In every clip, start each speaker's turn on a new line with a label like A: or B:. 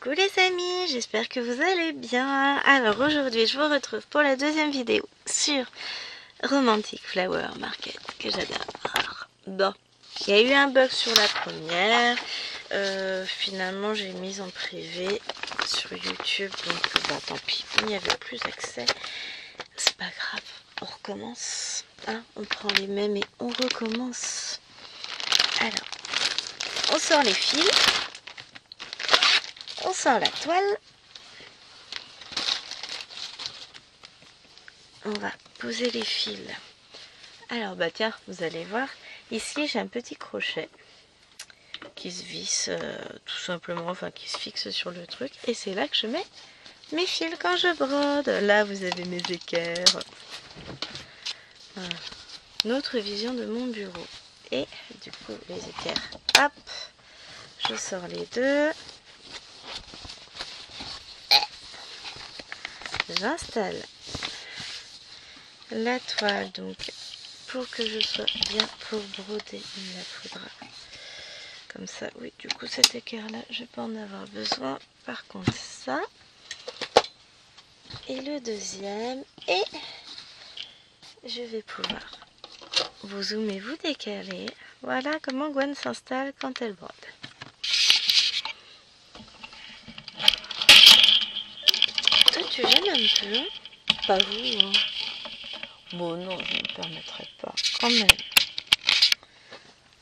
A: Coucou les amis, j'espère que vous allez bien. Alors aujourd'hui je vous retrouve pour la deuxième vidéo sur Romantic Flower Market que j'adore. Bon, il y a eu un bug sur la première, finalement j'ai mis en privé sur YouTube, donc bah tant pis, il n'y avait plus accès, c'est pas grave, on recommence, hein, on prend les mêmes et on recommence. Alors, on sort les fils. On sort la toile. On va poser les fils. Alors bah tiens, vous allez voir, ici j'ai un petit crochet qui se visse tout simplement, enfin qui se fixe sur le truc. Et c'est là que je mets mes fils quand je brode. Là vous avez mes équerres. Voilà. Une autre vision de mon bureau. Et du coup les équerres, hop, je sors les deux. J'installe la toile, donc pour que je sois bien pour broder, il me la faudra comme ça. Oui, du coup cet équerre là je vais pas en avoir besoin, par contre ça et le deuxième, et je vais pouvoir vous zoomer, vous décaler. Voilà comment Gwen s'installe quand elle brode. Toi tu gênes un peu, hein? Pas vous, hein? Bon non, je ne me permettrai pas quand même.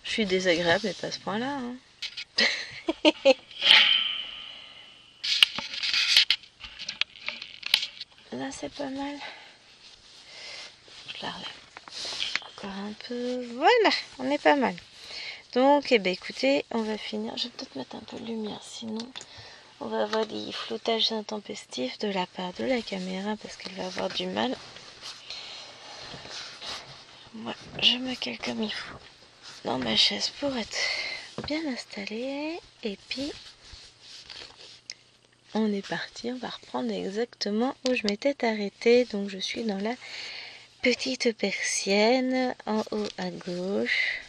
A: Je suis désagréable mais pas à ce point là, hein. Là c'est pas mal. Je la relève encore un peu. Voilà, on est pas mal. Donc, eh ben, écoutez, on va finir. Je vais peut-être mettre un peu de lumière, sinon on va avoir des flottages intempestifs de la part de la caméra parce qu'elle va avoir du mal. Moi, je me cale comme il faut dans ma chaise pour être bien installée. Et puis, on est parti. On va reprendre exactement où je m'étais arrêtée. Donc, je suis dans la petite persienne en haut à gauche.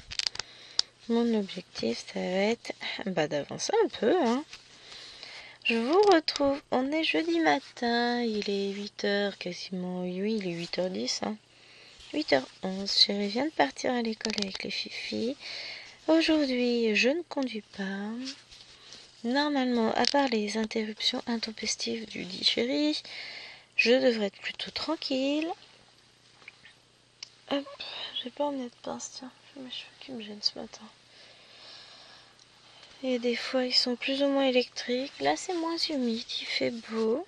A: Mon objectif, ça va être d'avancer un peu, hein. Je vous retrouve, on est jeudi matin, il est 8h quasiment, oui il est 8h10, hein. 8h11, chérie vient de partir à l'école avec les fifis. Aujourd'hui, je ne conduis pas. Normalement, à part les interruptions intempestives du dit chéri, je devrais être plutôt tranquille. Hop, j'ai pas emmené de pince, tiens, j'ai mes cheveux qui me gênent ce matin. Et des fois, ils sont plus ou moins électriques. Là, c'est moins humide, il fait beau.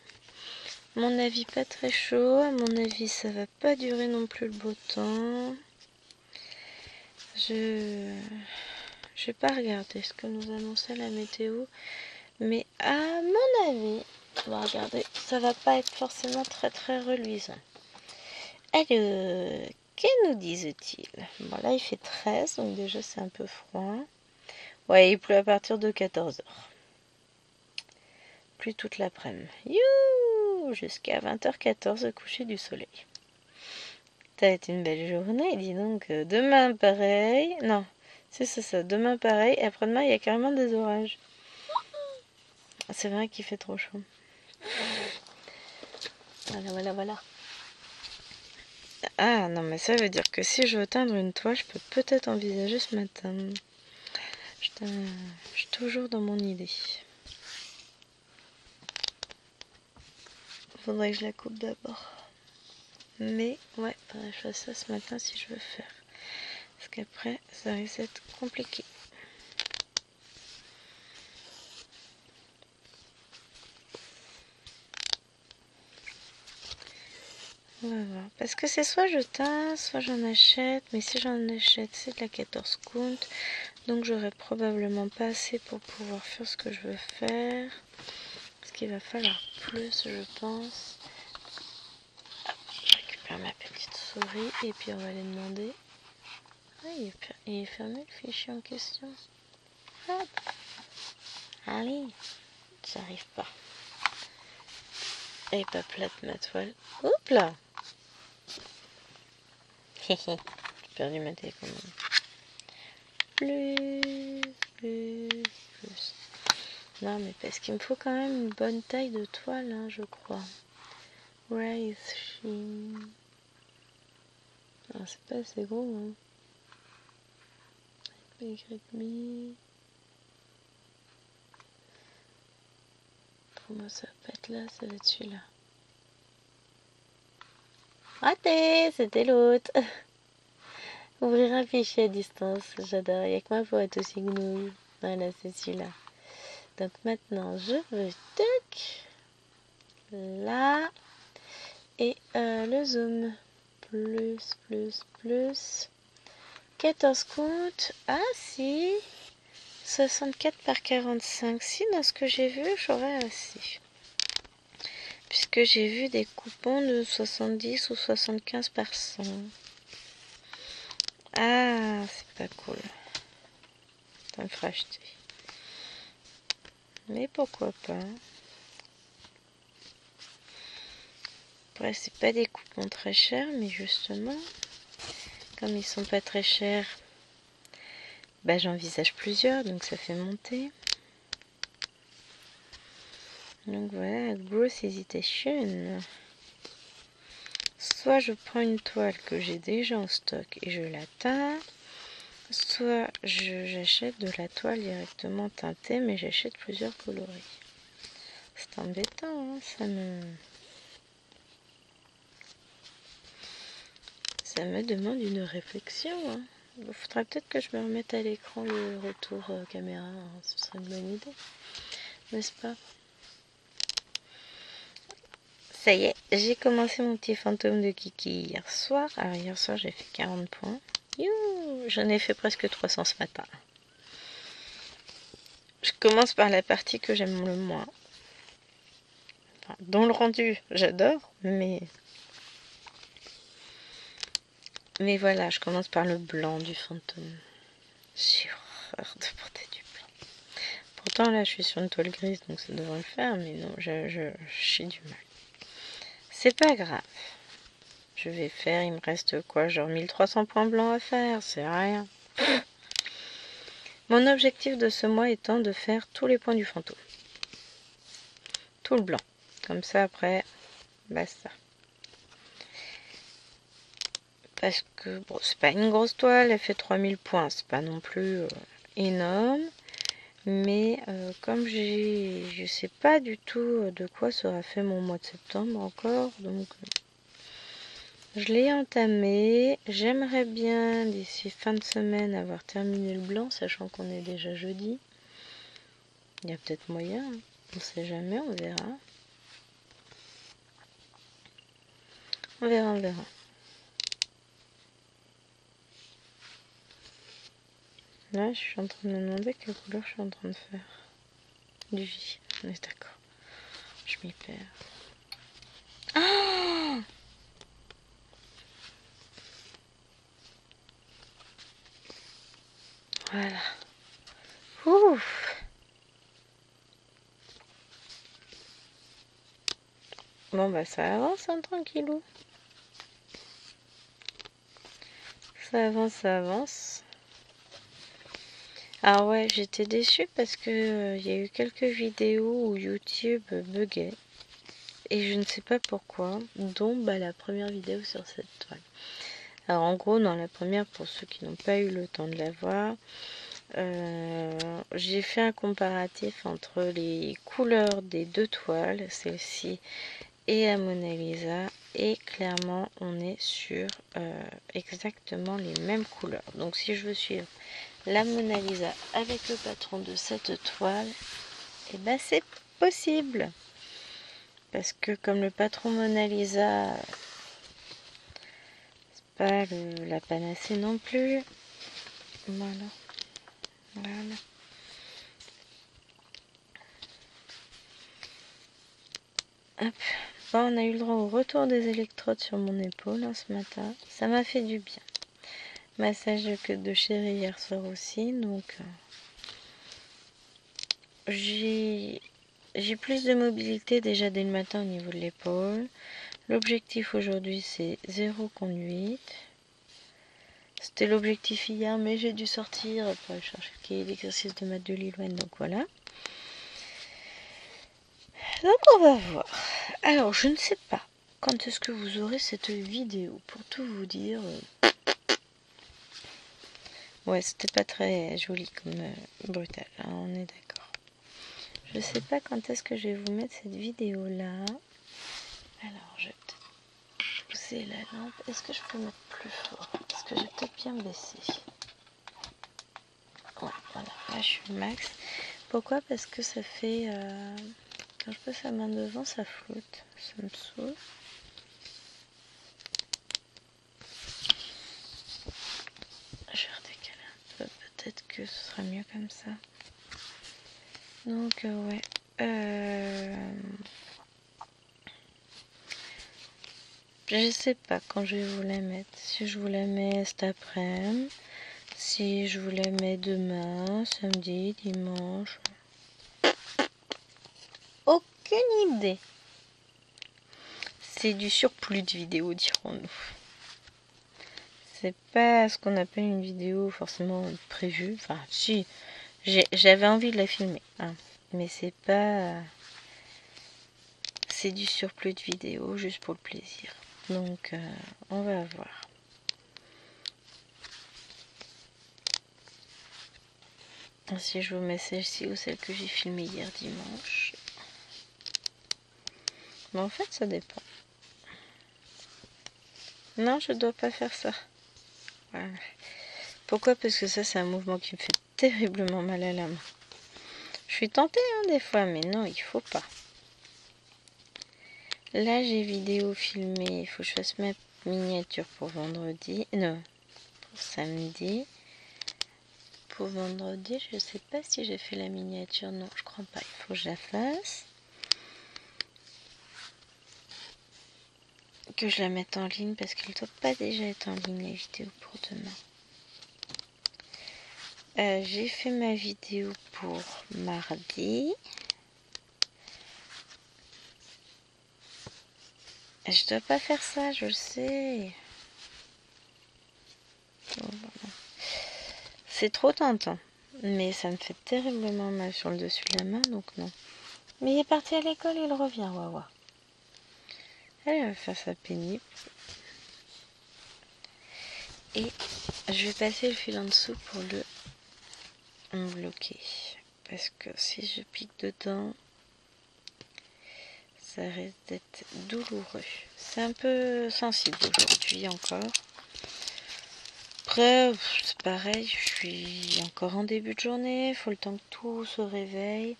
A: Mon avis, pas très chaud. À mon avis, ça va pas durer non plus le beau temps. Je vais pas regarder ce que nous annonçait la météo. Mais à mon avis, on va regarder, ça va pas être forcément très très reluisant. Alors, que nous disent-ils? Bon, là, il fait 13, donc déjà, c'est un peu froid. Ouais, il pleut à partir de 14h. Pluie toute l'après-midi. Youhou! Jusqu'à 20h14 au coucher du soleil. Ça va être une belle journée, dis donc. Demain, pareil. Non, c'est ça. Demain, pareil. Et après-demain, il y a carrément des orages. C'est vrai qu'il fait trop chaud. Voilà. Ah, non, mais ça veut dire que si je veux teindre une toile, je peux peut-être envisager ce matin. Je suis toujours dans mon idée. Faudrait que je la coupe d'abord. Mais, ouais, faudrait que je fasse ça ce matin si je veux faire. Parce qu'après, ça risque d'être compliqué. On va voir. Parce que c'est soit je teins, soit j'en achète. Mais si j'en achète, c'est de la 14 count. Donc j'aurai probablement pas assez pour pouvoir faire ce que je veux faire. Parce qu'il va falloir plus, je pense. Hop, je récupère ma petite souris et puis on va aller demander. Ah, il est fermé le fichier en question. Hop. Allez, j'arrive pas. Et pas plate ma toile. Hop là. J'ai perdu ma télécommande. Plus. Non, mais parce qu'il me faut quand même une bonne taille de toile, hein, je crois. Rise Sheen. Ah, c'est pas assez gros, hein. Big Red Me. Pour moi, ça va pas être là, ça va être celui-là. Raté, c'était l'autre. Ouvrir un fichier à distance, j'adore. Il n'y a que moi pour être aussi gnouille. Voilà, c'est celui-là. Donc maintenant, je veux là. Et le zoom. Plus. 14 comptes. Ah si. 64 par 45. Si, dans ce que j'ai vu, j'aurais assez. Puisque j'ai vu des coupons de 70 ou 75 par 100. Ah, c'est pas cool. Ça me fera acheter. Mais pourquoi pas. Après, c'est pas des coupons très chers, mais justement, comme ils sont pas très chers, bah j'envisage plusieurs, donc ça fait monter. Donc voilà, gross hesitation. Soit je prends une toile que j'ai déjà en stock et je la teins, soit j'achète de la toile directement teintée, mais j'achète plusieurs coloris. C'est embêtant, hein, ça me demande une réflexion. Hein. Il faudra peut-être que je me remette à l'écran le retour caméra, hein. Ce serait une bonne idée, n'est-ce pas? Ça y est, j'ai commencé mon petit fantôme de Kiki hier soir. Alors hier soir j'ai fait 40 points. Youh, j'en ai fait presque 300 ce matin. Je commence par la partie que j'aime le moins. Enfin, dont le rendu, j'adore, mais voilà, je commence par le blanc du fantôme. J'ai horreur de porter du blanc. Pourtant là je suis sur une toile grise donc ça devrait le faire, mais non, j'ai du mal. C'est pas grave. Je vais faire, il me reste quoi, genre 1300 points blancs à faire, c'est rien. Mon objectif de ce mois étant de faire tous les points du fantôme. Tout le blanc. Comme ça après, basta. Parce que, bon, c'est pas une grosse toile, elle fait 3000 points, c'est pas non plus énorme. Mais comme je sais pas du tout de quoi sera fait mon mois de septembre encore, donc je l'ai entamé. J'aimerais bien d'ici fin de semaine avoir terminé le blanc, sachant qu'on est déjà jeudi. Il y a peut-être moyen, hein. On sait jamais, on verra. On verra. Là, je suis en train de me demander quelle couleur je suis en train de faire. Du vie, on est d'accord. Je m'y perds. Ah! Voilà. Ouf! Bon, bah ça avance, hein, tranquillou. Ça avance. Ah ouais, j'étais déçue parce que y a eu quelques vidéos où YouTube buguait. Et je ne sais pas pourquoi, dont la première vidéo sur cette toile. Alors en gros, dans la première, pour ceux qui n'ont pas eu le temps de la voir, j'ai fait un comparatif entre les couleurs des deux toiles, celle-ci et la Mona Lisa, et clairement on est sur exactement les mêmes couleurs. Donc si je veux suivre la Mona Lisa avec le patron de cette toile, et ben c'est possible. Parce que comme le patron Mona Lisa, c'est pas la panacée non plus. Voilà. Hop. Bon, on a eu le droit au retour des électrodes sur mon épaule hein, ce matin. Ça m'a fait du bien. Massage de chérie hier soir aussi. Donc j'ai plus de mobilité déjà dès le matin au niveau de l'épaule. L'objectif aujourd'hui c'est 0 conduite. C'était l'objectif hier, mais j'ai dû sortir pour aller chercher le cahier d'exercice de maths de Lilloine, donc voilà. Donc on va voir. Alors je ne sais pas quand est-ce que vous aurez cette vidéo. Pour tout vous dire... Ouais, c'était pas très joli comme brutal, hein, on est d'accord. Je sais pas quand est-ce que je vais vous mettre cette vidéo là. Alors je vais peut-être pousser la lampe. Est-ce que je peux mettre plus fort? Parce que j'ai peut-être bien baissé. Ouais, voilà, là je suis max. Pourquoi? Parce que ça fait... quand je pose la main devant, ça flotte. Ça me saoule. Je vais redécaler un peu. Peut-être que ce sera mieux comme ça. Donc, ouais. Je sais pas quand je vais vous la mettre. Si je vous la mets cet après-midi, si je vous la mets demain, samedi, dimanche. Aucune idée. C'est du surplus de vidéos, dirons-nous. C'est pas ce qu'on appelle une vidéo forcément prévue. Enfin, si, j'avais envie de la filmer, hein, mais c'est pas... C'est du surplus de vidéos juste pour le plaisir. Donc, on va voir. Si je vous mets celle-ci ou celle que j'ai filmée hier dimanche. Mais en fait, ça dépend. Non, je dois pas faire ça. Voilà. Pourquoi? Parce que ça, c'est un mouvement qui me fait terriblement mal à la main. Je suis tentée, hein, des fois, mais non, il faut pas. Là, j'ai vidéo filmée. Il faut que je fasse ma miniature pour vendredi. Non, pour samedi. Pour vendredi, je sais pas si j'ai fait la miniature. Non, je crois pas. Il faut que je la fasse. Que je la mette en ligne parce qu'elle ne doit pas déjà être en ligne, la vidéo pour demain. J'ai fait ma vidéo pour mardi. Je dois pas faire ça, je le sais. Bon, bon. C'est trop tentant. Mais ça me fait terriblement mal sur le dessus de la main, donc non. Mais il est parti à l'école, il revient, Wawa. Elle va faire sa pénible. Et je vais passer le fil en dessous pour le bloquer. Parce que si je pique dedans, ça risque d'être douloureux. C'est un peu sensible aujourd'hui encore. Après, c'est pareil, je suis encore en début de journée, il faut le temps que tout se réveille.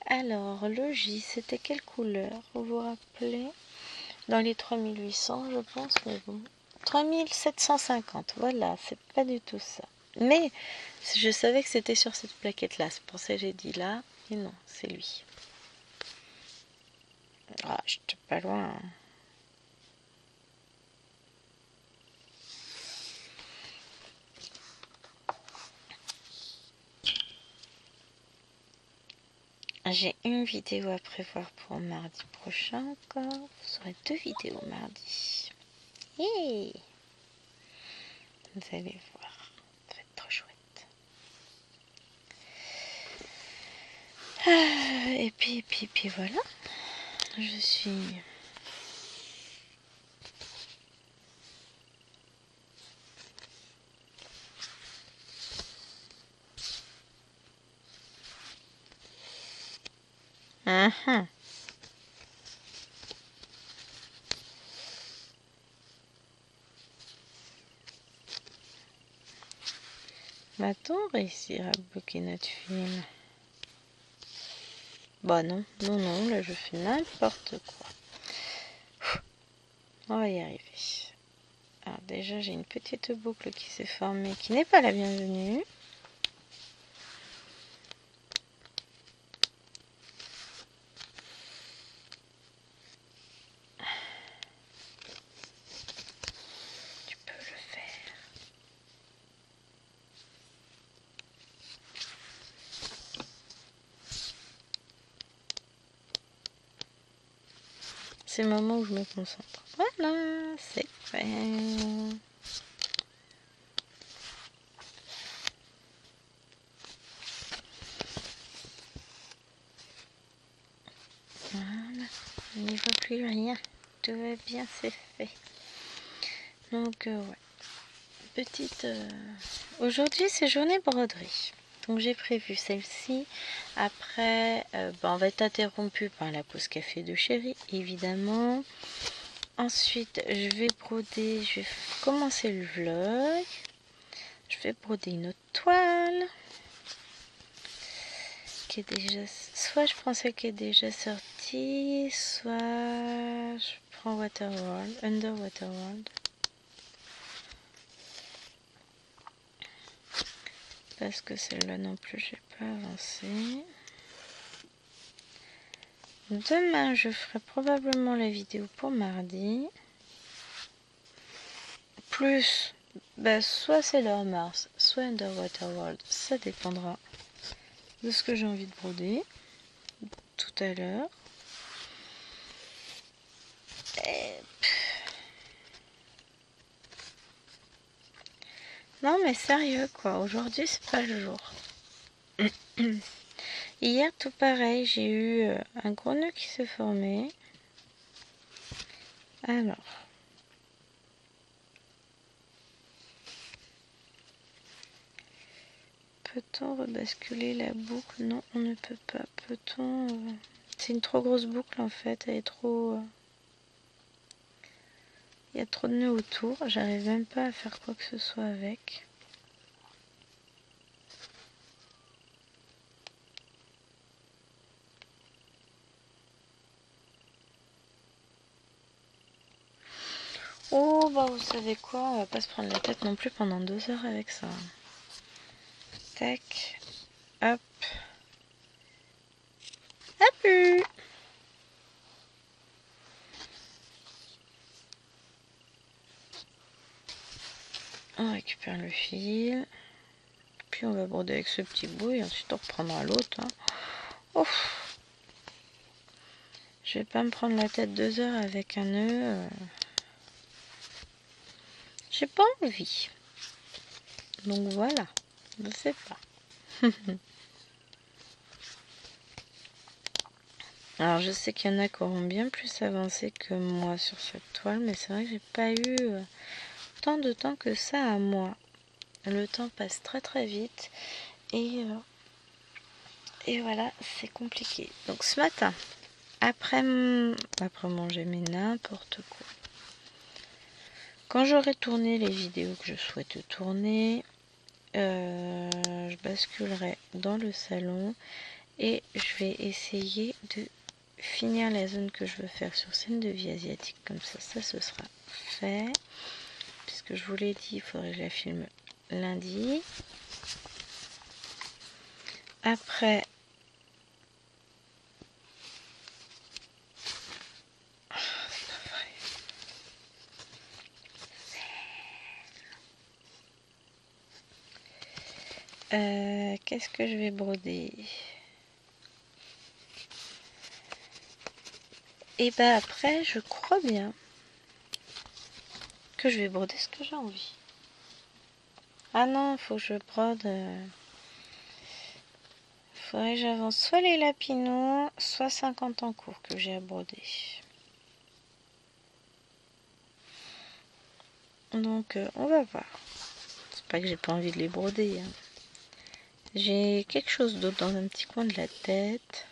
A: Alors, le J, c'était quelle couleur? Vous vous rappelez? Dans les 3800, je pense, mais bon. 3750, voilà, c'est pas du tout ça. Mais je savais que c'était sur cette plaquette-là, c'est pour ça que j'ai dit là, et non, c'est lui. Ah, j'étais pas loin. Hein. J'ai une vidéo à prévoir pour mardi prochain encore. Vous aurez 2 vidéos mardi. Hey, vous allez voir, ça va être trop chouette. Et puis voilà. Je suis... Va-t-on réussir à bloquer notre film? Bah non, non, là je fais n'importe quoi. On va y arriver. Alors déjà j'ai une petite boucle qui s'est formée, qui n'est pas la bienvenue. Tu peux le faire. C'est le moment où je me concentre. Voilà, c'est fait. Voilà. plus rien. Tout va bien, c'est fait. Donc, ouais. Petite... Aujourd'hui, c'est journée broderie. Donc, j'ai prévu celle-ci. Après, on va être interrompu par la pause café de chérie, évidemment. Ensuite, je vais broder, je vais commencer le vlog. Je vais broder une autre toile qui est déjà... Soit je prends celle qui est déjà sortie, soit je prends Waterworld, Under Waterworld. Parce que celle-là non plus, j'ai pas avancé. Demain, je ferai probablement la vidéo pour mardi. Plus, soit Sailor Mars, soit Underwater World. Ça dépendra de ce que j'ai envie de broder tout à l'heure. Non mais sérieux quoi, aujourd'hui c'est pas le jour. Hier tout pareil, j'ai eu un gros nœud qui se formait. Alors... Peut-on rebasculer la boucle? Non, on ne peut pas. Peut-on... C'est une trop grosse boucle en fait, elle est trop... Il y a trop de nœuds autour, j'arrive même pas à faire quoi que ce soit avec. Oh bah vous savez quoi, on va pas se prendre la tête non plus pendant 2 heures avec ça. Tac, hop, hop. On récupère le fil, puis on va broder avec ce petit bout et ensuite on reprendra l'autre. Hein. Ouf. Je vais pas me prendre la tête 2 heures avec un nœud. J'ai pas envie. Donc voilà, je sais pas. Alors je sais qu'il y en a qui auront bien plus avancé que moi sur cette toile, mais c'est vrai que j'ai pas eu tant de temps que ça à moi. Le temps passe très très vite et voilà, c'est compliqué. Donc ce matin, après manger mais n'importe quoi. Quand j'aurai tourné les vidéos que je souhaite tourner, je basculerai dans le salon et je vais essayer de finir la zone que je veux faire sur scène de vie asiatique. Comme ça ce sera fait. Puisque je vous l'ai dit, il faudrait que je la filme lundi. Après, qu'est-ce que je vais broder? Et après, je crois bien que je vais broder ce que j'ai envie. Ah non, il faut que je brode. Faudrait que j'avance soit les lapinons, soit 50 en cours que j'ai à broder. Donc, on va voir. C'est pas que j'ai pas envie de les broder. Hein. J'ai quelque chose d'autre dans un petit coin de la tête.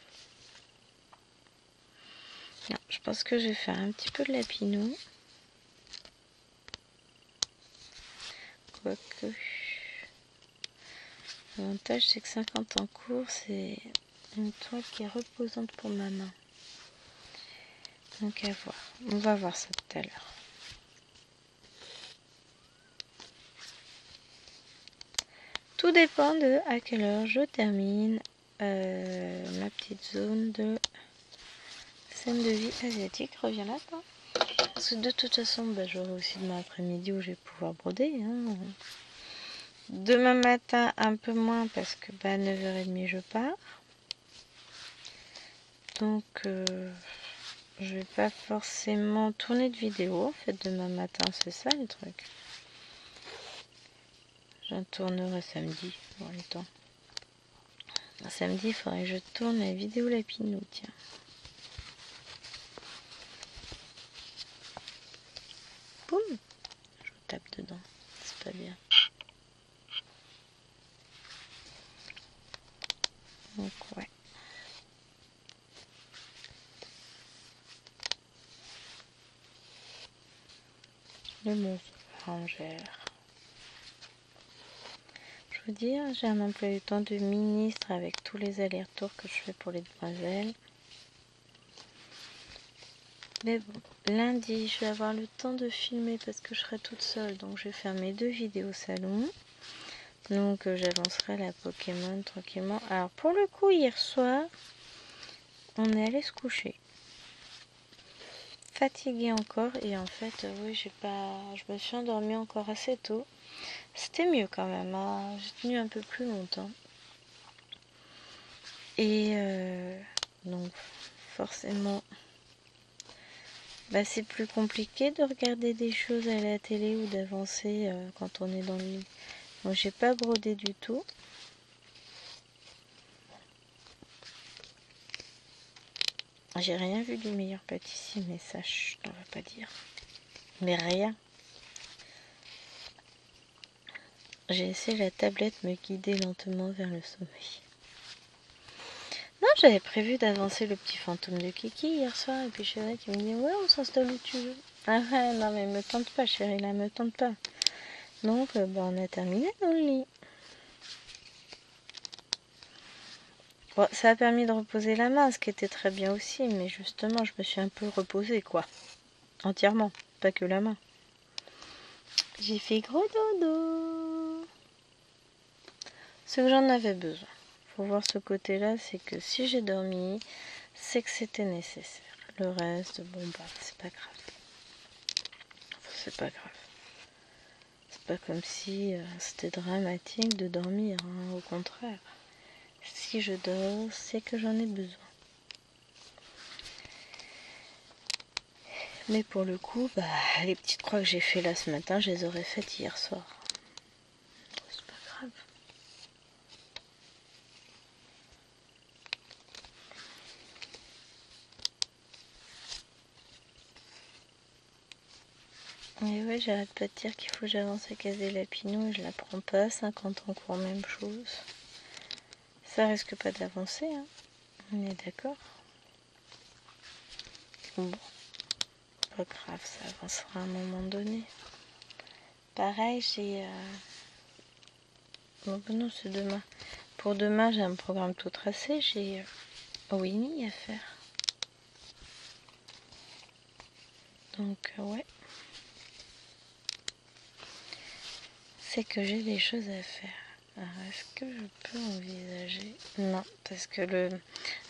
A: Non, je pense que je vais faire un petit peu de lapinou. Quoique... L'avantage, c'est que 50 en cours, c'est une toile qui est reposante pour ma main. Donc à voir. On va voir ça tout à l'heure. Tout dépend de à quelle heure je termine ma petite zone de scène de vie asiatique. Reviens là, toi. Parce que de toute façon, j'aurai aussi demain après-midi où je vais pouvoir broder. Hein. Demain matin, un peu moins parce que 9h30 je pars. Donc, je vais pas forcément tourner de vidéo. En fait, demain matin, c'est ça le truc. J'en tournerai samedi pour le temps. Samedi, il faudrait que je tourne la vidéo lapinou, tiens. Donc ouais. Le monstre rangère. Je vous dis, j'ai un emploi du temps de ministre avec tous les allers-retours que je fais pour les demoiselles. Mais bon, lundi, je vais avoir le temps de filmer parce que je serai toute seule. Donc, je vais faire mes 2 vidéos salon. Donc, j'avancerai la Pokémon tranquillement. Alors, pour le coup, hier soir, on est allé se coucher. Fatiguée encore. Et en fait, oui, je me suis endormie encore assez tôt. C'était mieux quand même. Hein. J'ai tenu un peu plus longtemps. Et donc, forcément... c'est plus compliqué de regarder des choses à la télé ou d'avancer quand on est dans le lit. Moi, j'ai pas brodé du tout. J'ai rien vu du meilleur pâtissier, mais ça, je t'en vais pas dire. Mais rien. J'ai laissé la tablette me guider lentement vers le sommeil. Non, j'avais prévu d'avancer le petit fantôme de Kiki hier soir, et puis chérie qui me dit ouais, on s'installe où tu veux. Ah ouais, non mais me tente pas chérie, là me tente pas. Donc on a terminé dans le lit. Bon, ça a permis de reposer la main, ce qui était très bien aussi, mais justement je me suis un peu reposée quoi. Entièrement, pas que la main. J'ai fait gros dodo. Ce que j'en avais besoin. Faut voir ce côté-là, c'est que si j'ai dormi, c'est que c'était nécessaire. Le reste, c'est pas grave. C'est pas grave. C'est pas comme si c'était dramatique de dormir, hein, au contraire. Si je dors, c'est que j'en ai besoin. Mais pour le coup, les petites croix que j'ai fait là ce matin, je les aurais faites hier soir. C'est pas grave. Et ouais, j'arrête pas de dire qu'il faut que j'avance à caser la Pinou et je la prends pas. 50 ans court, même chose. Ça risque pas d'avancer, hein. On est d'accord. Bon, pas grave, ça avancera à un moment donné. Pareil, j'ai... non, c'est demain. Pour demain, j'ai un programme tout tracé. J'ai Winnie à faire. Donc, ouais. C'est que j'ai des choses à faire. Alors, est-ce que je peux envisager... Non, parce que le...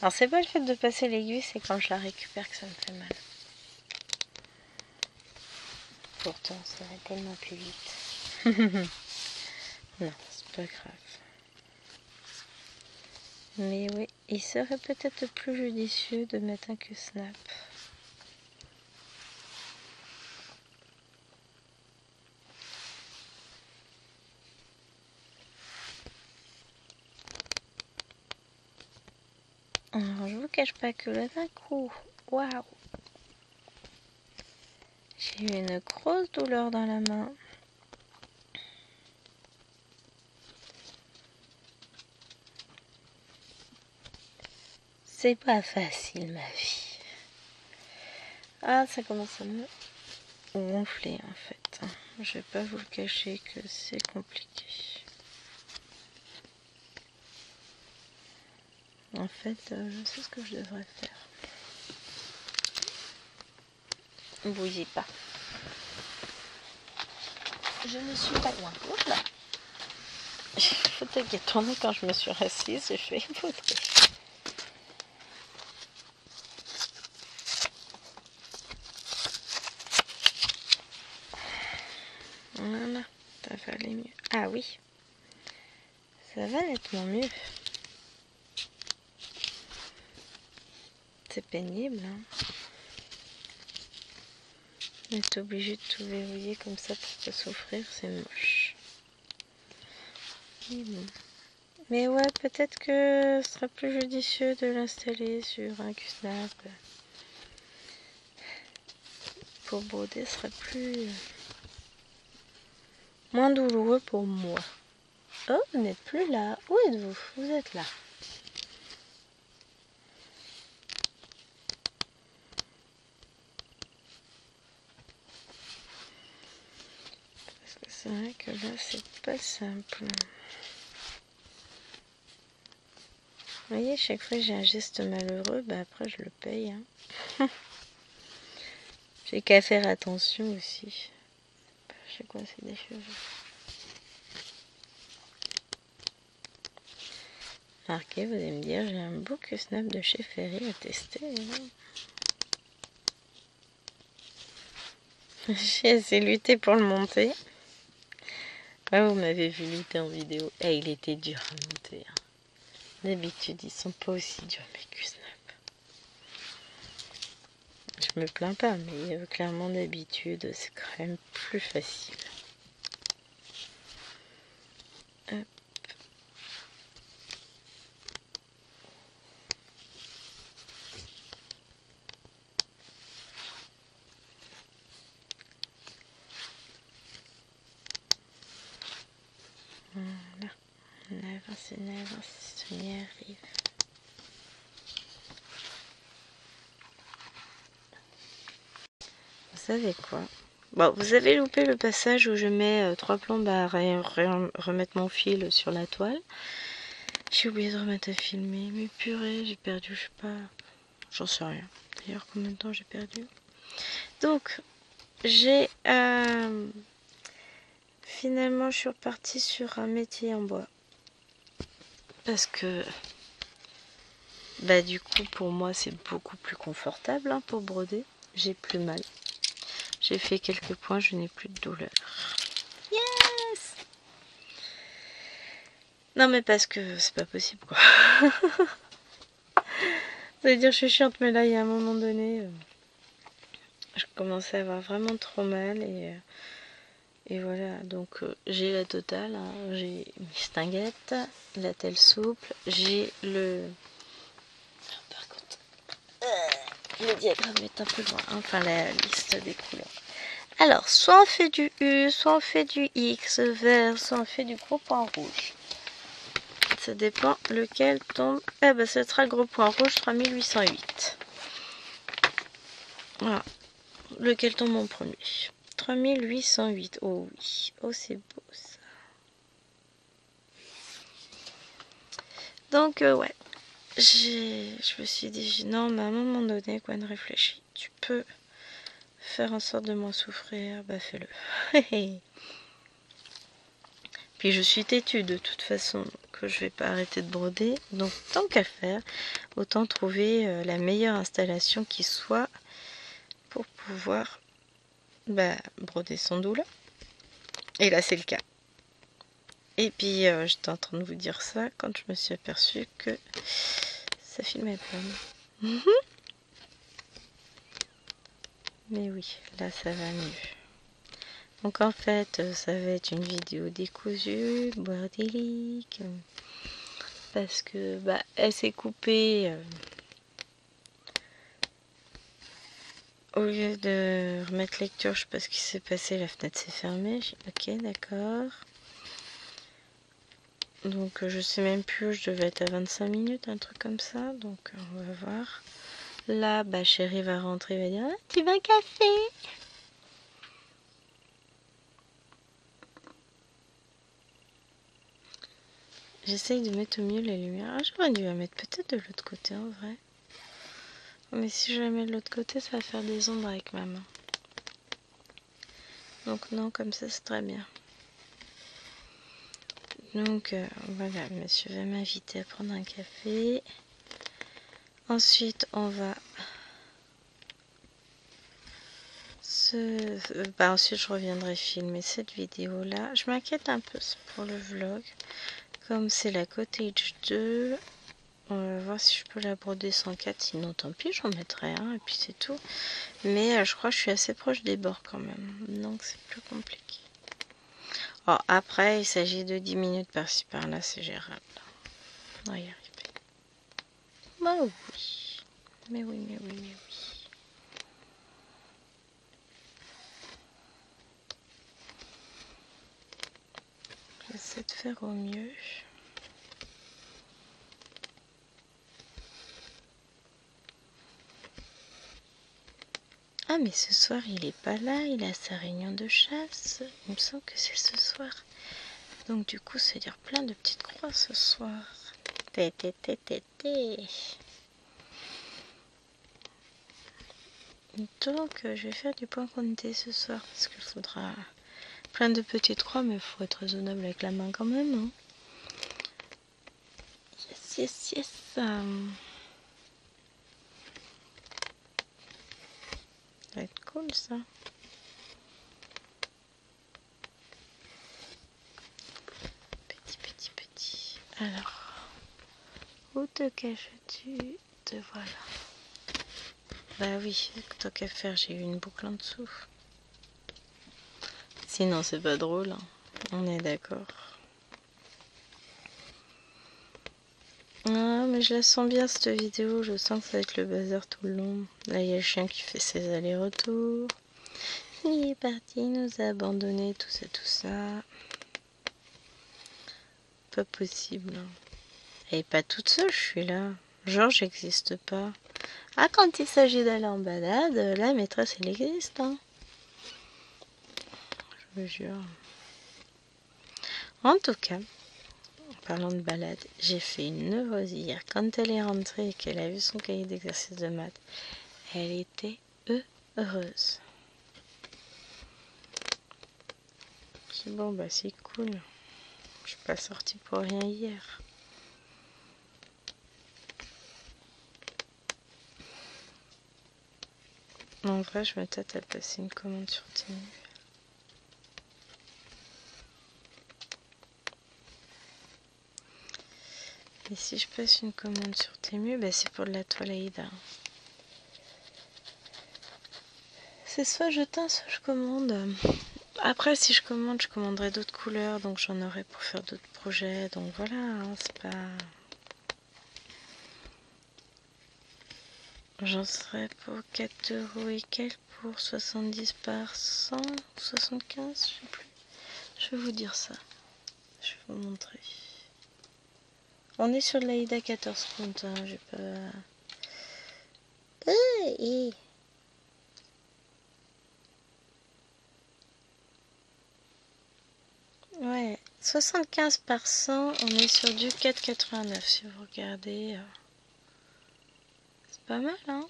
A: Alors, c'est pas le fait de passer l'aiguille, c'est quand je la récupère que ça me fait mal. Pourtant, ça va tellement plus vite. Non, c'est pas grave. Mais oui, il serait peut-être plus judicieux de mettre un Q-snap. Alors, je vous cache pas que là, d'un coup, waouh, j'ai eu une grosse douleur dans la main. C'est pas facile, ma vie. Ah, ça commence à me gonfler, en fait. Je vais pas vous le cacher que c'est compliqué. En fait, je sais ce que je devrais faire. Bougez pas. Je ne suis pas loin. Oups là. Le fauteuil qui est tourné quand je me suis assise, j'ai fait une faute. Voilà, ça va aller mieux. Ah oui, ça va nettement mieux. C'est pénible, hein. Mais t'es obligé de tout verrouiller comme ça pour pas souffrir, c'est moche. Mais ouais, peut-être que ce sera plus judicieux de l'installer sur un Q-snap. Pour broder, ce sera plus... moins douloureux pour moi. Oh, vous n'êtes plus là. Où êtes-vous? Vous êtes là. que là, c'est pas simple. Vous voyez, chaque fois que j'ai un geste malheureux, bah après je le paye. Hein. J'ai qu'à faire attention aussi. Je sais quoi, c'est des cheveux. Remarquez, vous allez me dire, j'ai un beau snap de chez Ferry à tester. J'ai assez lutté pour le monter. Ah, vous m'avez vu lutter en vidéo. Et il était dur à monter. Hein. D'habitude, ils sont pas aussi durs, mes Q-Snap. Je me plains pas, mais clairement, d'habitude, c'est quand même plus facile. Hop. Voilà. On avance, on y arrive. Vous savez quoi? Bon, vous avez loupé le passage où je mets 3 plombes à remettre mon fil sur la toile. J'ai oublié de remettre à filmer. Mais purée, j'ai perdu, je sais pas. J'en sais rien. D'ailleurs, combien de temps j'ai perdu? Donc, j'ai... finalement, je suis repartie sur un métier en bois. Parce que... Bah du coup, pour moi, c'est beaucoup plus confortable hein, pour broder. J'ai plus mal. J'ai fait quelques points, je n'ai plus de douleur. Yes! Non mais parce que c'est pas possible quoi. Ça veut dire je suis chiante mais là il y a un moment donné je commençais à avoir vraiment trop mal et voilà donc j'ai la totale, hein. J'ai mes stinguettes, la telle souple, j'ai le... Par contre le diagramme est un peu loin, hein. Enfin la liste des couleurs. Alors soit on fait du U, soit on fait du X vert, soit on fait du gros point rouge. Ça dépend lequel tombe. Ah bah ce sera le gros point rouge 3808. Voilà. Lequel tombe en premier? 3808. Oh oui. Oh c'est beau ça. Donc ouais. Je me suis dit non mais à un moment donné Gwen réfléchit. Tu peux faire en sorte de m'en souffrir. Bah fais-le. Puis je suis têtue de toute façon. Que je vais pas arrêter de broder. Donc tant qu'à faire. Autant trouver la meilleure installation qui soit pour pouvoir broder sans douleur. Et là c'est le cas. Et puis j'étais en train de vous dire ça quand je me suis aperçue que ça filmait pas. Mais oui, là ça va mieux. Donc en fait ça va être une vidéo décousue, bordélique. Parce que elle s'est coupée. Au lieu de remettre lecture, je sais pas ce qui s'est passé, la fenêtre s'est fermée. Ok, d'accord. Donc je sais même plus, je devais être à 25 minutes, un truc comme ça. Donc on va voir. Là, chérie va rentrer, va dire ah, tu veux un café? J'essaye de mettre au mieux les lumières. Ah, j'aurais dû la mettre peut-être de l'autre côté en vrai. Mais si je la mets de l'autre côté, ça va faire des ombres avec ma main. Donc non, comme ça c'est très bien. Donc voilà, monsieur va m'inviter à prendre un café. Ensuite, on va ensuite, je reviendrai filmer cette vidéo-là. Je m'inquiète un peu pour le vlog. Comme c'est la Cottage 2, on va voir si je peux la broder 104. Sinon, tant pis, j'en mettrai un et puis c'est tout. Mais je crois que je suis assez proche des bords quand même. Donc, c'est plus compliqué. Alors, après, il s'agit de 10 minutes par-ci par-là, c'est gérable. On va y arriver. Bah oui. Mais oui, mais oui, mais oui. J'essaie de faire au mieux. Ah, mais ce soir, il est pas là, il a sa réunion de chasse. Il me semble que c'est ce soir. Donc, du coup, ça veut dire plein de petites croix ce soir. Té, té, té, té, té. Donc, je vais faire du point comté ce soir parce qu'il faudra plein de petites croix, mais il faut être raisonnable avec la main quand même. Hein. Yes, yes, yes. Ça va être cool ça. Petit, petit, petit. Alors, où te caches-tu? Te voilà. Bah oui, tant qu'à faire, j'ai eu une boucle en dessous. Sinon, c'est pas drôle. Hein. On est d'accord. Ah, mais je la sens bien cette vidéo. Je sens que ça va être le bazar tout le long. Là, il y a le chien qui fait ses allers-retours. Il est parti, il nous a abandonnés, tout ça, tout ça. Pas possible. Elle est pas toute seule, je suis là. Georges n'existe pas. Ah, quand il s'agit d'aller en balade, la maîtresse, elle existe. Hein. Je vous jure. En tout cas, en parlant de balade, j'ai fait une heureuse hier. Quand elle est rentrée et qu'elle a vu son cahier d'exercice de maths, elle était heureuse. Je dis, bon, bah c'est cool. Je suis pas sortie pour rien hier. En vrai, je me tâte à passer une commande sur Temu. Et si je passe une commande sur Temu, bah c'est pour de la toile Aïda. C'est soit je teins, soit je commande. Après, si je commande, je commanderai d'autres couleurs, donc j'en aurai pour faire d'autres projets. Donc voilà, hein, c'est pas... J'en serai pour 4 € et quelques pour 70 par 100, 75, je sais plus. Je vais vous dire ça. Je vais vous montrer. On est sur de l'Aïda 14 comptes, hein, j'ai pas... Ouais, 75 par 100, on est sur du 4,89 si vous regardez. C'est pas mal, hein?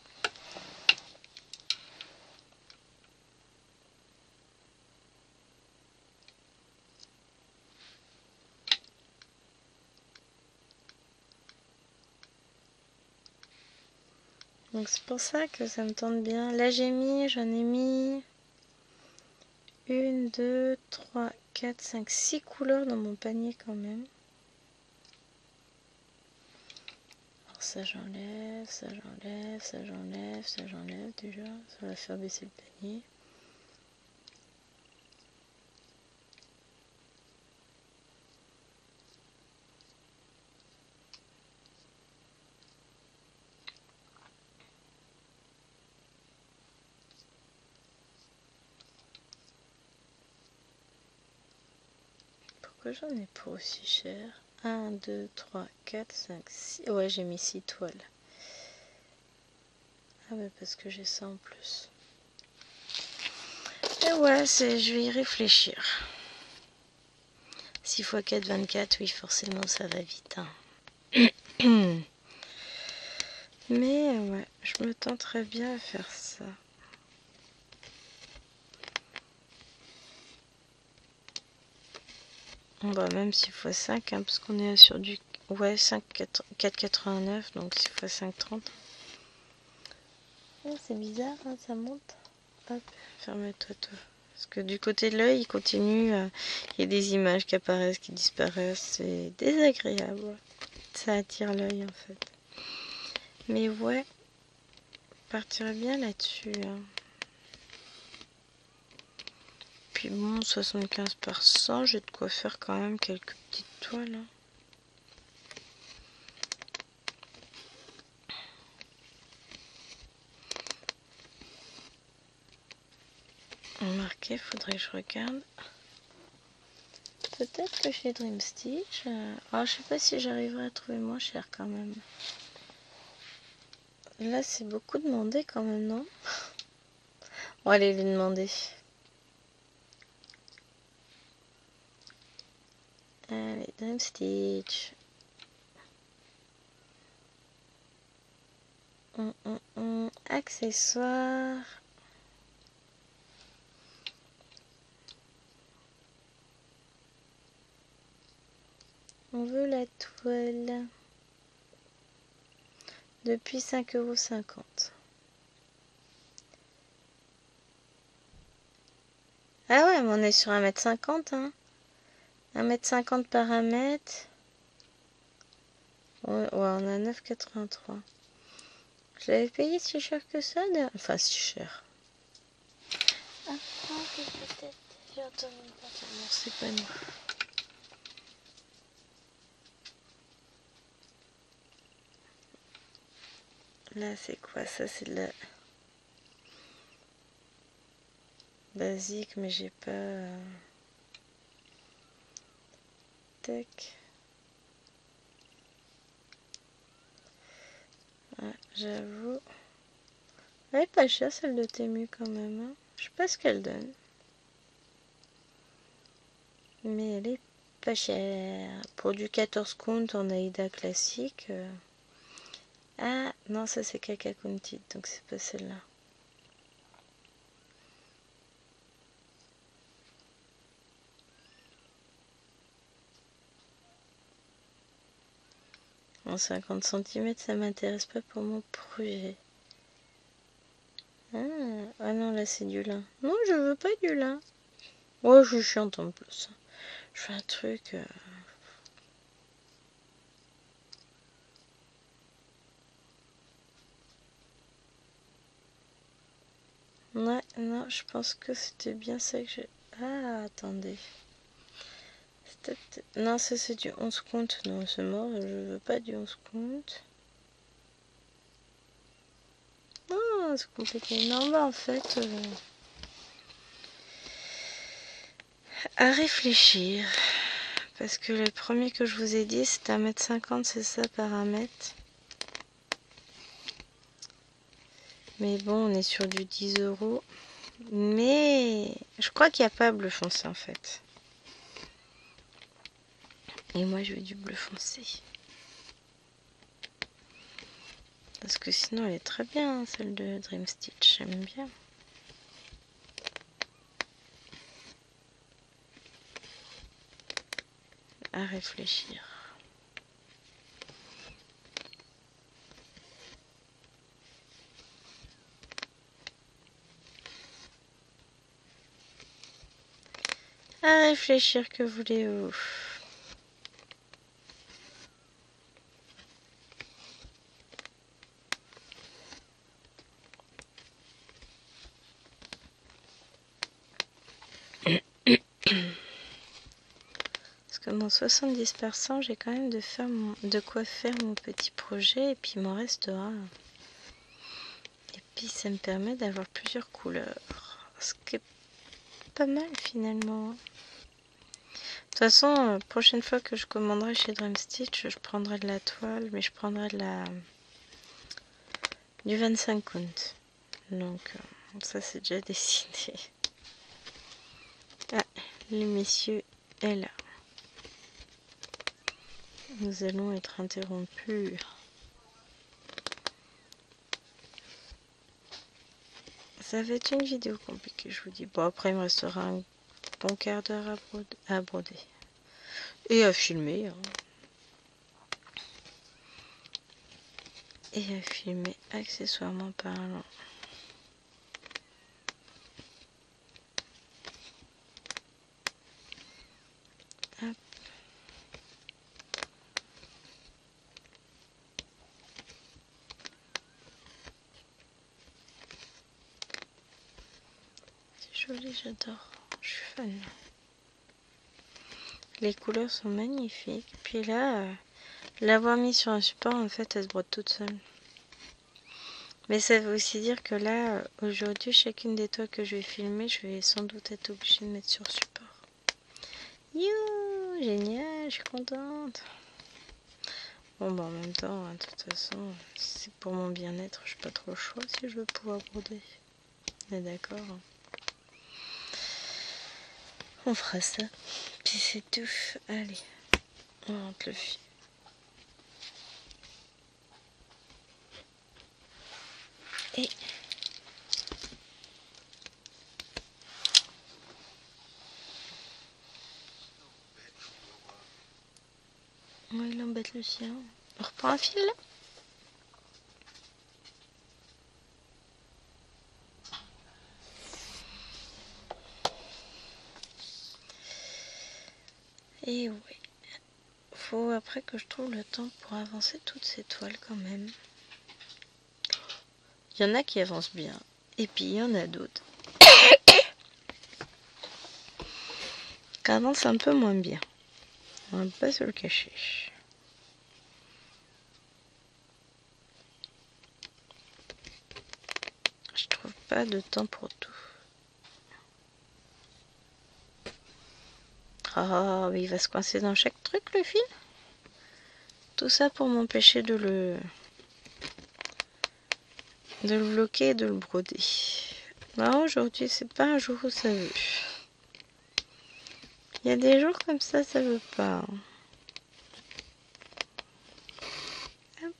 A: Donc c'est pour ça que ça me tente bien. Là j'en ai mis 1, 2, 3, 4, 5, 6 couleurs dans mon panier quand même. Alors ça j'enlève, ça j'enlève, ça j'enlève, ça j'enlève déjà. Ça va faire baisser le panier. Pourquoi j'en ai pas aussi cher? 1, 2, 3, 4, 5, 6. Ouais, j'ai mis 6 toiles. Ah bah parce que j'ai ça en plus. Et ouais, je vais y réfléchir. 6 x 4, 24, oui, forcément, ça va vite. Hein. Mais ouais, je me tenterais bien à faire ça. Bah, même 6 x 5, hein, parce qu'on est sur du... Ouais, 4,89, donc 6 x 5, 30. Oh, c'est bizarre, hein, ça monte. Hop, ferme-toi, toi. Parce que du côté de l'œil, il continue. Il y a des images qui apparaissent, qui disparaissent. C'est désagréable. Ça attire l'œil, en fait. Mais ouais, je partirais bien là-dessus. Hein. Puis bon, 75 par 100, j'ai de quoi faire quand même quelques petites toiles. Hein. Remarquez, faudrait que je regarde. Peut-être que chez Dream Stitch. Alors, je sais pas si j'arriverai à trouver moins cher quand même. Là, c'est beaucoup demandé quand même, non? On va aller lui demander. Allez, Dream Stitch. Accessoires. On veut la toile. Depuis 5,50 €. Ah ouais, mais on est sur 1,50 m, hein. 1,50 m par 1 mètre. Ouais, on a 9,83 €. Je l'avais payé si cher que ça, enfin si cher. Ah, peut-être j'ai entendu une personne. Non, c'est pas nous. Là, c'est quoi ça? C'est de la basique, mais j'ai pas. Tac. Ouais, j'avoue. Elle est pas chère celle de Temu quand même. Hein. Je sais pas ce qu'elle donne. Mais elle est pas chère. Pour du 14 count en Aïda classique. Ah non, ça c'est Kaka Kuntit, donc c'est pas celle-là. En 50 cm, ça m'intéresse pas pour mon projet. Ah non, là c'est du lin. Non, je veux pas du lin. Oh, je suis chiante en plus. Je fais un truc. Ouais, non, je pense que c'était bien ça que j'ai. Ah, attendez. Non, ça c'est du 11 compte. Non, c'est mort. Je veux pas du 11 compte. Non, c'est compliqué. Non, bah en fait. À réfléchir. Parce que le premier que je vous ai dit, c'était 1,50 m, c'est ça par 1 mètre. Mais bon, on est sur du 10 €. Mais je crois qu'il n'y a pas bleu foncé en fait. Et moi, je veux du bleu foncé. Parce que sinon, elle est très bien, hein, celle de Dream Stitch. J'aime bien. À réfléchir. À réfléchir, que voulez-vous? Parce que mon 70%, j'ai quand même de quoi faire mon petit projet. Et puis il m'en restera. Et puis ça me permet d'avoir plusieurs couleurs. Ce qui est pas mal finalement. De toute façon, prochaine fois que je commanderai chez Dream Stitch, je prendrai de la toile, mais je prendrai du 25 count. Donc ça c'est déjà décidé. Ah, le messieurs est là. Nous allons être interrompus. Ça va être une vidéo compliquée, je vous dis. Bon, après, il me restera un bon quart d'heure à broder. Et à filmer. Hein. Et à filmer accessoirement parlant. Hop. C'est joli, j'adore. Je suis fan. Les couleurs sont magnifiques. Puis là, l'avoir mis sur un support, en fait, elle se brode toute seule. Mais ça veut aussi dire que là, aujourd'hui, chacune des toiles que je vais filmer, je vais sans doute être obligée de mettre sur support. Youhou, génial, je suis contente. Bon, bah en même temps, hein, de toute façon, c'est pour mon bien-être, je n'ai pas trop le choix si je veux pouvoir broder. On est d'accord. On fera ça. Puis c'est tout. Allez, on rentre le fil. Et oui, il embête le sien. On reprend un fil là. Et ouais. Faut après que je trouve le temps pour avancer toutes ces toiles quand même. Il y en a qui avancent bien. Et puis il y en a d'autres qui avancent un peu moins bien. On va pas se le cacher. Je trouve pas de temps pour tout. Ah, mais il va se coincer dans chaque truc le fil. Tout ça pour m'empêcher de le bloquer et de le broder. Non, aujourd'hui c'est pas un jour où ça veut. Il y a des jours comme ça veut pas. Hop.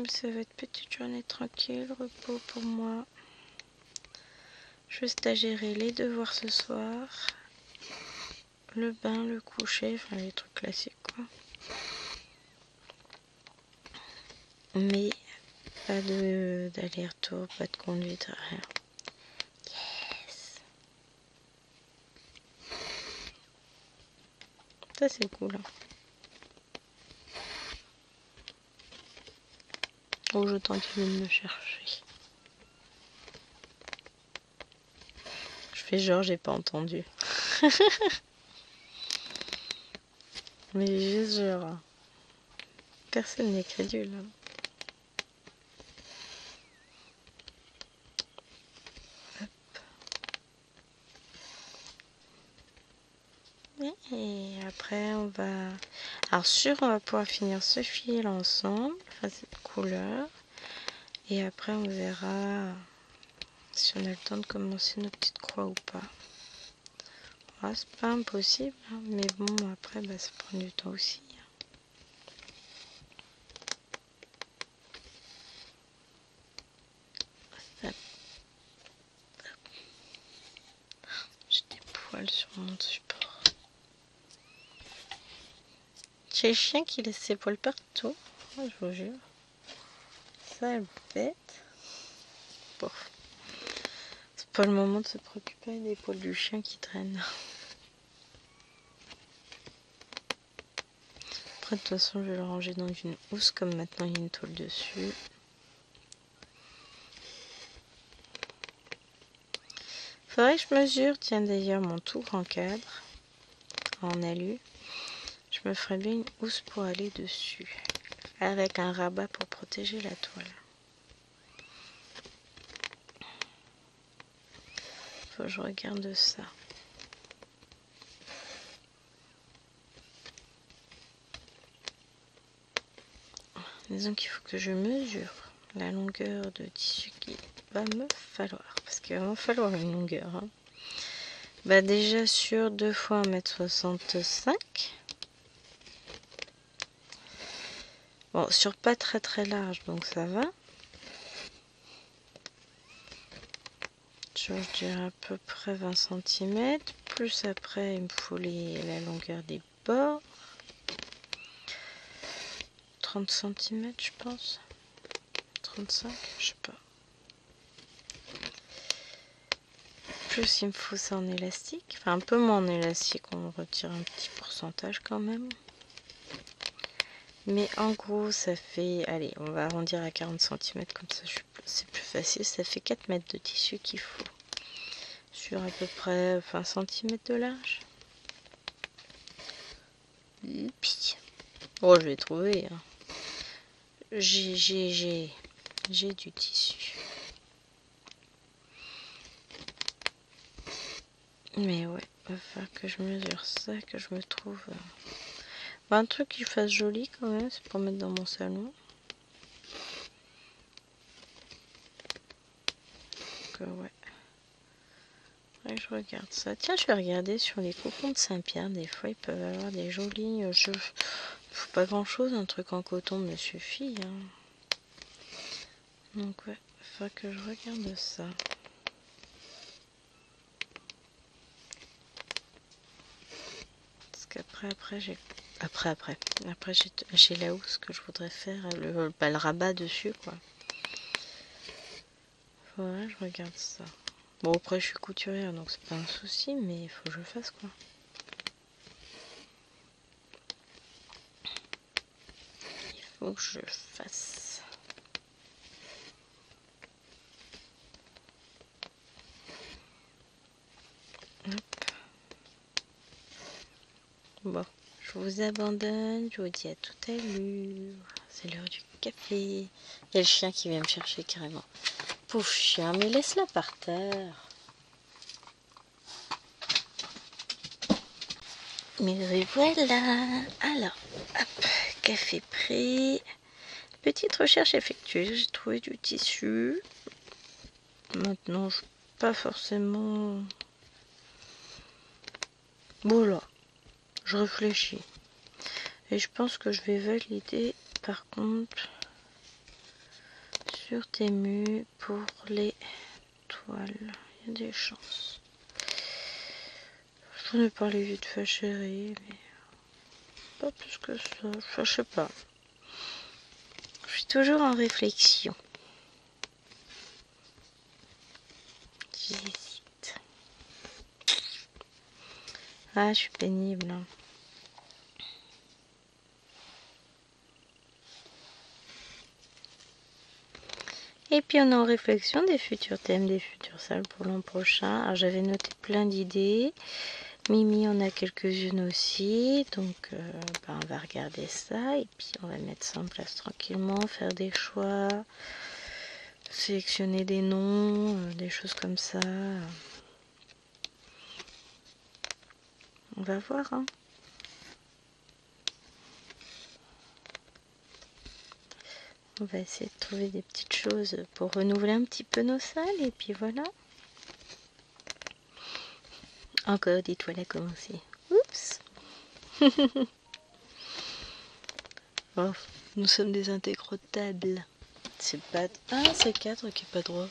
A: Ça va être petite journée tranquille, repos pour moi. Juste à gérer les devoirs ce soir, le bain, le coucher, enfin les trucs classiques quoi. Mais pas d'aller-retour, pas de conduite, rien. Yes. Ça c'est cool. Hein. Oh, je tente de me chercher. Je fais genre j'ai pas entendu. Mais juste genre. Personne n'est crédule. Et après on va... Alors sûr on va pouvoir finir ce fil ensemble, enfin cette couleur. Et après on verra si on a le temps de commencer nos petites croix ou pas. Ah, c'est pas impossible, hein, mais bon après bah, ça prend du temps aussi. J'ai des poils sur mon support. J'ai le chien qui laisse ses poils partout, je vous jure. Ça est bête. Bon. C'est pas le moment de se préoccuper des poils du chien qui traînent. Après de toute façon je vais le ranger dans une housse comme maintenant il y a une toile dessus. Faudrait que je mesure, tiens d'ailleurs mon tout grand cadre en alu. Je me ferais bien une housse pour aller dessus. Avec un rabat pour protéger la toile. Faut que je regarde ça. Disons qu'il faut que je mesure la longueur de tissu qu'il va me falloir. Parce qu'il va me falloir une longueur. Hein. Bah déjà sur 2 fois 1m65. Bon, sur pas très très large, donc ça va. Je dirais à peu près 20 cm. Plus après, il me faut la longueur des bords. 30 cm, je pense. 35, je sais pas. Plus il me faut ça en élastique. Enfin, un peu moins en élastique. On retire un petit pourcentage quand même. Mais en gros, ça fait... Allez, on va arrondir à 40 cm. Comme ça, c'est plus facile. Ça fait 4 mètres de tissu qu'il faut. Sur à peu près 20 cm de large. Youpi. Oh, je vais trouver. Hein. J'ai du tissu. Mais ouais, va falloir que je mesure ça, que je me trouve... Un truc qui fasse joli quand même, c'est pour mettre dans mon salon. Donc, ouais. Ouais, je regarde ça. Tiens, je vais regarder sur les cocons de Saint-Pierre. Des fois, ils peuvent avoir des jolis... Faut pas grand-chose, un truc en coton me suffit. Hein. Donc, ouais, il faudra que je regarde ça. Parce qu'après, j'ai... Après, j'ai la housse que je voudrais faire, le rabat dessus, quoi. Voilà, je regarde ça. Bon, après, je suis couturière, donc c'est pas un souci, mais il faut que je fasse, quoi. Il faut que je fasse. Hop. Bon, je vous abandonne, je vous dis à tout à l'heure. C'est l'heure du café. Il y a le chien qui vient me chercher carrément. Pauvre chien, mais laisse-la par terre. Mais voilà. Alors, hop, café pris. Petite recherche effectuée, j'ai trouvé du tissu. Maintenant, je pas forcément... Voilà, je réfléchis. Et je pense que je vais valider, par contre, sur Temu pour les toiles. Il y a des chances. J'en ai parlé vite fait, chérie, mais pas plus que ça. Enfin, je sais pas. Je suis toujours en réflexion. J'hésite. Ah, je suis pénible. Hein. Et puis on est en réflexion des futurs thèmes, des futures salles pour l'an prochain. Alors j'avais noté plein d'idées. Mimi en a quelques-unes aussi. Donc on va regarder ça. Et puis on va mettre ça en place tranquillement, faire des choix, sélectionner des noms, des choses comme ça. On va voir. Hein. On va essayer de trouver des petites choses pour renouveler un petit peu nos salles. Et puis voilà. Encore des toiles à commencer. Oups. Oh, nous sommes des intégros de table. C'est pas... Ah, c'est 4 qui est pas droit.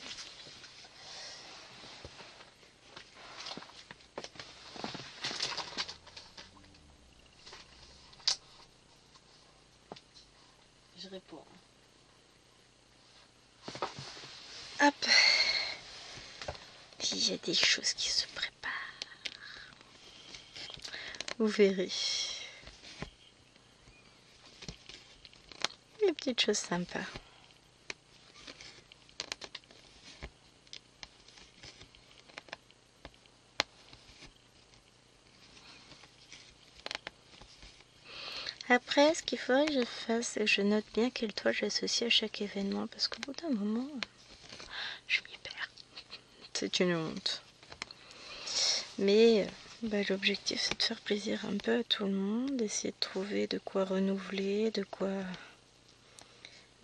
A: Je réponds. Hop. Il y a des choses qui se préparent. Vous verrez. Des petites choses sympas. Après, ce qu'il faudrait que je fasse, c'est que je note bien quelle toile j'associe à chaque événement. Parce qu'au bout d'un moment, je m'y perds. C'est une honte. Mais l'objectif, c'est de faire plaisir un peu à tout le monde. D'essayer de trouver de quoi renouveler, de quoi...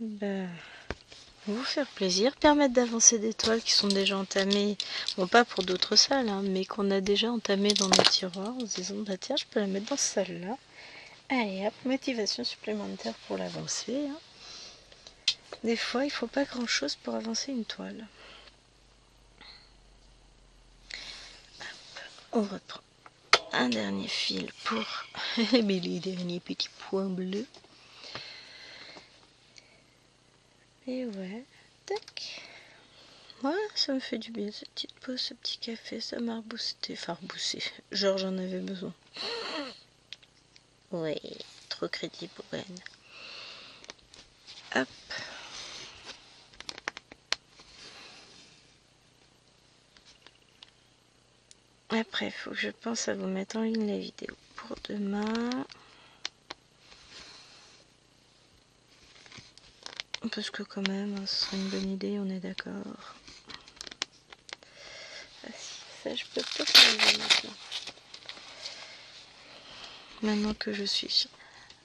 A: vous faire plaisir, permettre d'avancer des toiles qui sont déjà entamées, bon pas pour d'autres salles, hein, mais qu'on a déjà entamées dans nos tiroirs, en se disant bah tiens je peux la mettre dans cette salle là, allez hop, motivation supplémentaire pour l'avancer. Hein. Des fois il faut pas grand chose pour avancer une toile. Hop, on reprend un dernier fil pour les derniers petits points bleus. Et ouais, tac. Voilà, ça me fait du bien, cette petite pause, ce petit café, ça m'a reboosté. Enfin, reboosté. Genre, j'en avais besoin. Ouais, trop crédible, Ben. Hop. Après, il faut que je pense à vous mettre en ligne la vidéo pour demain. Parce que quand même, ce serait une bonne idée, on est d'accord. Ah si, ça je peux peut-être l'enlever maintenant. Maintenant que je suis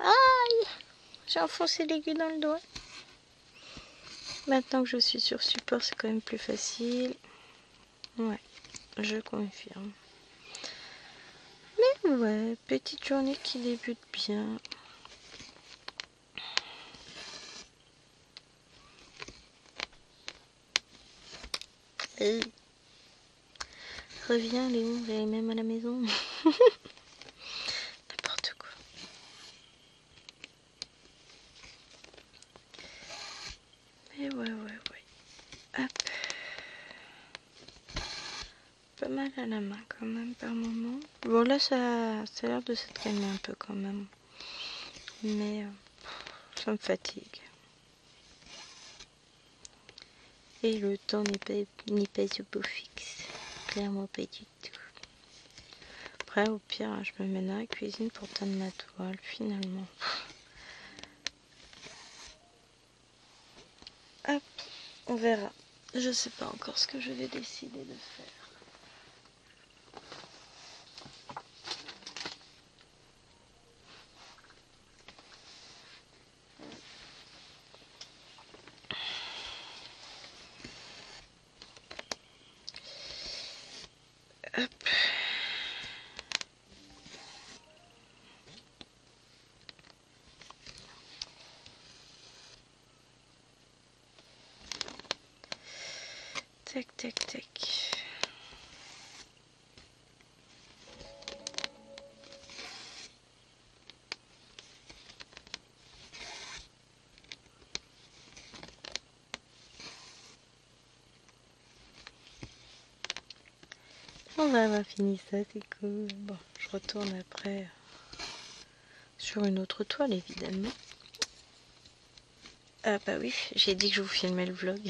A: Aïe! J'ai enfoncé l'aiguille dans le doigt. Maintenant que je suis sur support, c'est quand même plus facile. Ouais, je confirme. Mais ouais, petite journée qui débute bien. Reviens Léon, j'allais même à la maison. N'importe quoi. Mais ouais. Hop. Pas mal à la main quand même par moment. Bon là ça a l'air de s'être calmé un peu quand même. Mais ça me fatigue. Et le temps n'est pas au beau fixe. Clairement pas du tout. Après au pire je me mets dans la cuisine pour tendre ma toile finalement. Hop, on verra. Je sais pas encore ce que je vais décider de faire. Hop. Tac. On va avoir fini ça, c'est cool. Bon, je retourne après sur une autre toile évidemment. Ah bah oui, j'ai dit que je vous filmais le vlog.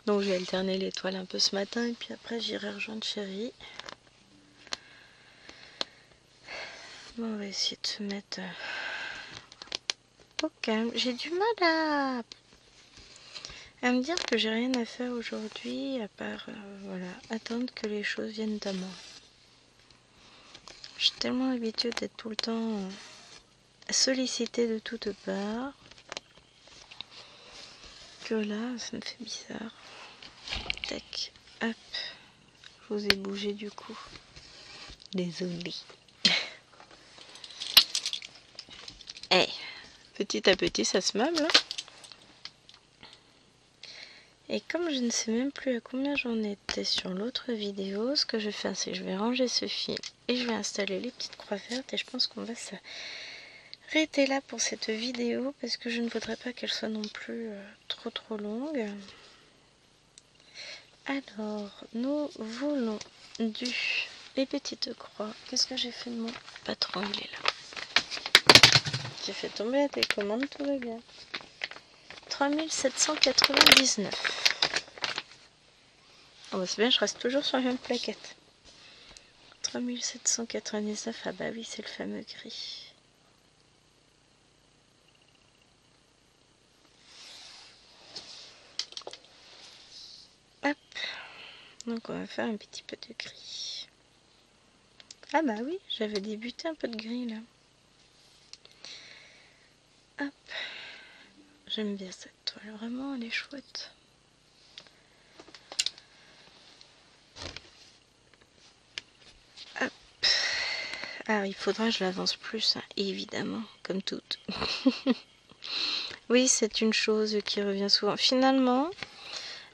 A: Donc j'ai alterné les toiles un peu ce matin et puis après j'irai rejoindre Chérie. Bon, on va essayer de se mettre au calme. J'ai du mal à me dire que j'ai rien à faire aujourd'hui à part voilà, attendre que les choses viennent à moi. J'ai tellement l'habitude d'être tout le temps sollicitée de toutes parts que là ça me fait bizarre. Tac, hop, je vous ai bougé du coup. Désolée. Eh, petit à petit ça se meuble. Et comme je ne sais même plus à combien j'en étais sur l'autre vidéo, ce que je vais faire, c'est que je vais ranger ce fil et je vais installer les petites croix vertes. Et je pense qu'on va s'arrêter là pour cette vidéo parce que je ne voudrais pas qu'elle soit non plus trop longue. Alors, nous voulons les petites croix. Qu'est-ce que j'ai fait de mon patron? Il est là. J'ai fait tomber la télécommande, tout va bien. 3799. Oh bah c'est bien, je reste toujours sur la même plaquette. 3799, ah bah oui, c'est le fameux gris. Hop, donc on va faire un petit peu de gris. Ah bah oui, j'avais débuté un peu de gris là. Hop, j'aime bien cette toile, vraiment elle est chouette. Hop, alors il faudra que je l'avance plus, hein, évidemment, comme toutes. Oui, c'est une chose qui revient souvent. Finalement,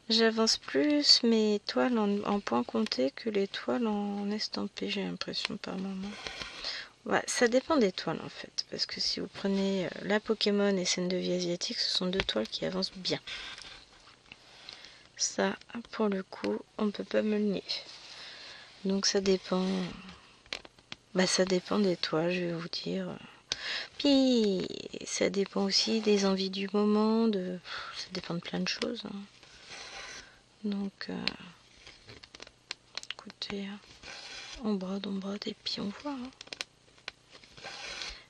A: j'avance plus mes toiles en point compté que les toiles en estampé, j'ai l'impression par moment. Ouais, ça dépend des toiles en fait, parce que si vous prenez la Pokémon et Scène de vie asiatique, ce sont deux toiles qui avancent bien. Ça, pour le coup, on peut pas me le nier. Donc ça dépend. Bah ça dépend des toiles, je vais vous dire. Puis ça dépend aussi des envies du moment, ça dépend de plein de choses. Hein. Donc, écoutez, on brode et puis on voit. Hein.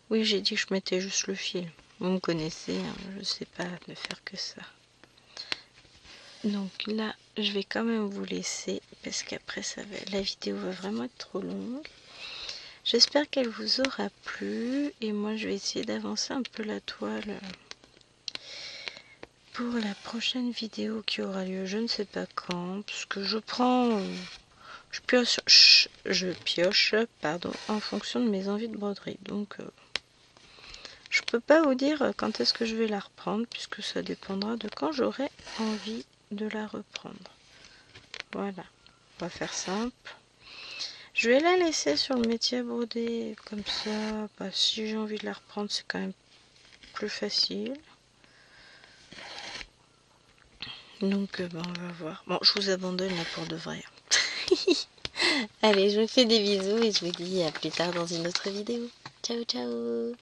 A: Oui, j'ai dit que je mettais juste le fil. Vous me connaissez, hein, je sais pas ne faire que ça. Donc là, je vais quand même vous laisser parce qu'après la vidéo va vraiment être trop longue. J'espère qu'elle vous aura plu. Et moi, je vais essayer d'avancer un peu la toile pour la prochaine vidéo qui aura lieu. Je ne sais pas quand. Parce que je prends... Je pioche, pardon, en fonction de mes envies de broderie. Donc, je peux pas vous dire quand est-ce que je vais la reprendre, puisque ça dépendra de quand j'aurai envie de la reprendre. Voilà, on va faire simple. Je vais la laisser sur le métier à broder, comme ça, bah, si j'ai envie de la reprendre, c'est quand même plus facile. Donc, bah, on va voir. Bon, je vous abandonne là pour de vrai. Allez, je vous fais des bisous et je vous dis à plus tard dans une autre vidéo. Ciao, ciao!